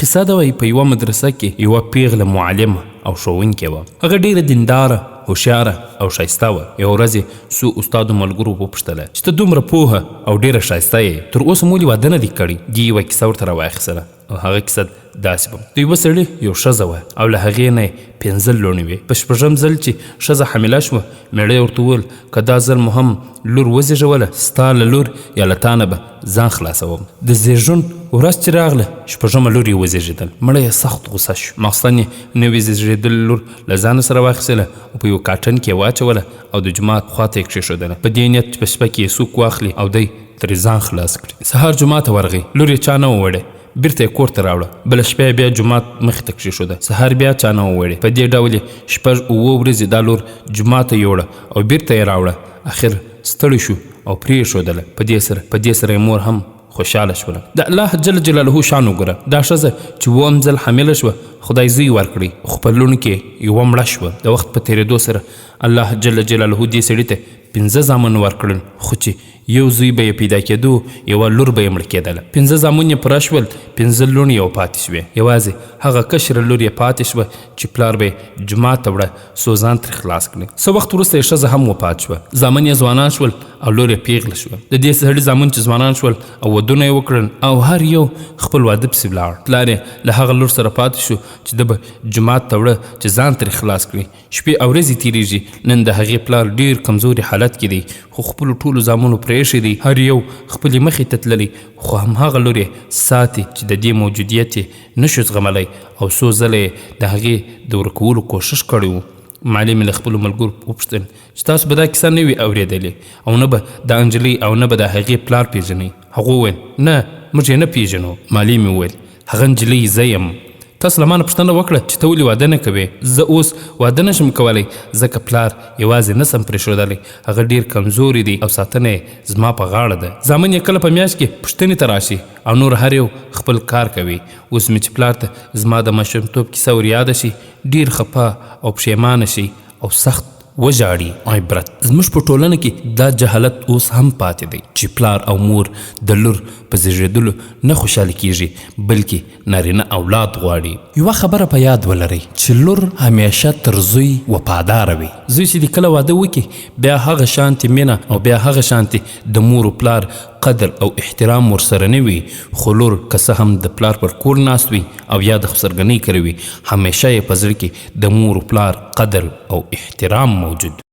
قصه ده وایي په یوه مدرسه کې یوه پیغله معلمه او ښوونکې وه. هغه ډېره دینداره، هوښیاره او ښایسته وه. یوه ورځ یې څو استادو ملګرو وپوښتله چې ته دومره پوهه او ډېره ښایسته یې، تر اوسه مولې واده نه دي کړی؟ دې یوه کیسه ورته راواخیستله او هغه کیسه داسې به د یوه سړي یو ښځه وه او له هغې نه یې 5 لوڼې وې. په شپږم ځل چې ښځه حامله شوه، مېړه یې ورته وویل که دا ځل مو هم لور وزېږوله، ستا له لور یا له تا نه به ځان خلاصوم. د زېږون ورځ چې راغله، شپږمه لور یې وزېږېدل. مړه یې سخت غوسه شو. مخصن یې نوې زېږېدلې لور له ځانه سره واخیستله او په یو کاټن کې یې واچوله او د جومات خواته یې کښېښودله، په دې نیت چې په شپه کې یې څوک واخلي او دی ترې ځان خلاص کړي. سهار جومات ته ورغی، لور یې چا نه ووړې، بیرته یې کور ته راوړه. بله شپه یې بیا جومات مخې ته کښېښوده، سهار بیا چا نه ووړې. په دې ډول یې 6-7 ورځې دا لور جومات ته یوړه او بیرته یې راوړه. اخر ستړی شو او پرې یې ښودله. په دې سره یې مور هم خوشحاله شوله. د الله جل جلاله شان وګوره، دا ښځه چې 2م ځل حامله شوه، خدای زوی ورکړی، خو په لوڼو کې یوه مړه شوه. د وخت په تېرېدو سره الله جل جلاله دې سړي ته 5 زامن ورکړل، خو چې یو زوی به یې پیدا کېدو، یوه لور به یې مړه کېدله. 5 زامن یې پوره شول، 5 لوڼې یې پاتې شوې. یوازې هغه کشره لور یې پاتې شوه چې پلار به یې جومات ته وړه څو ځان ترې خلاص کړي. څه وخت وروسته یې ښځه هم وفات شوه. زامن یې ځوانان شول او لور یې پیغله شوه. د دې سړي زامن چې ځوانان شول او ودونه یې وکړل او هر یو خپل واده پسې ولاړ. پلار یې له هغه لور سره پاتې شو چې ده به جومات ته وړه چې ځان ترې خلاص کړي. شپې او ورځې تېرېږي. نن د هغې پلار ډېر کمزوري حالت کې دی، خو خپلو ټولو زامنو پرېښی دی، هر یو خپلې مخې ته تللی، خو همهغه لور یې ساتي چې د دې موجودیت یې نشو زغملی او څو ځله یې د هغې د ورکولو کوښښ کړی و. معلم له خپلو ملګرو وپوښتل چې تاسو به دا کیسه نه وي اورېدلې او نه به د انجلۍ او نه به د هغې پلار پېژنئ؟ هغو وویل نه، موږ یې نه پېژنو. معلم یې وویل هغه نجلۍ زه یم. تاسو له ما نه پوښتنه وکړه چې ته ولې واده نه کوې؟ زه اوس واده نشم کولی ځکه پلار یوازې نه سم پرېښودلی، هغه ډېر کمزوری دی او ساتنه یې زما په غاړه ده. زامن یې کله په میاشت کې پوښتنې ته راشي او نور هر یو خپل کار کوي. اوس مې چې پلار ته زما د ماشومتوب کیسه وریاده شي، ډېر خفه او پښیمانه شي او سخت وژاړي. عبرت زموږ په ټولنه کې دا جهالت اوس هم پاتې دی چې پلار او مور د لور په زېږېدلو نه خوشحاله کیږي، بلکې نارینه اولاد غواړي. یوه خبره په یاد ولرئ چې لور همیشه تر زوی وفاداره وي. زوی چې د کله واده وکړي، بیا هغه شانتې مینه او بیا هغه شانتې د مور و پلار قدر او احترام ورسره نه وي. خو لور که څه هم د پلار پر کور ناست وي او یا د خسرګنۍ کړې وي، همیشه یې په زړه کې د مور و پلار قدر او احترام موجود.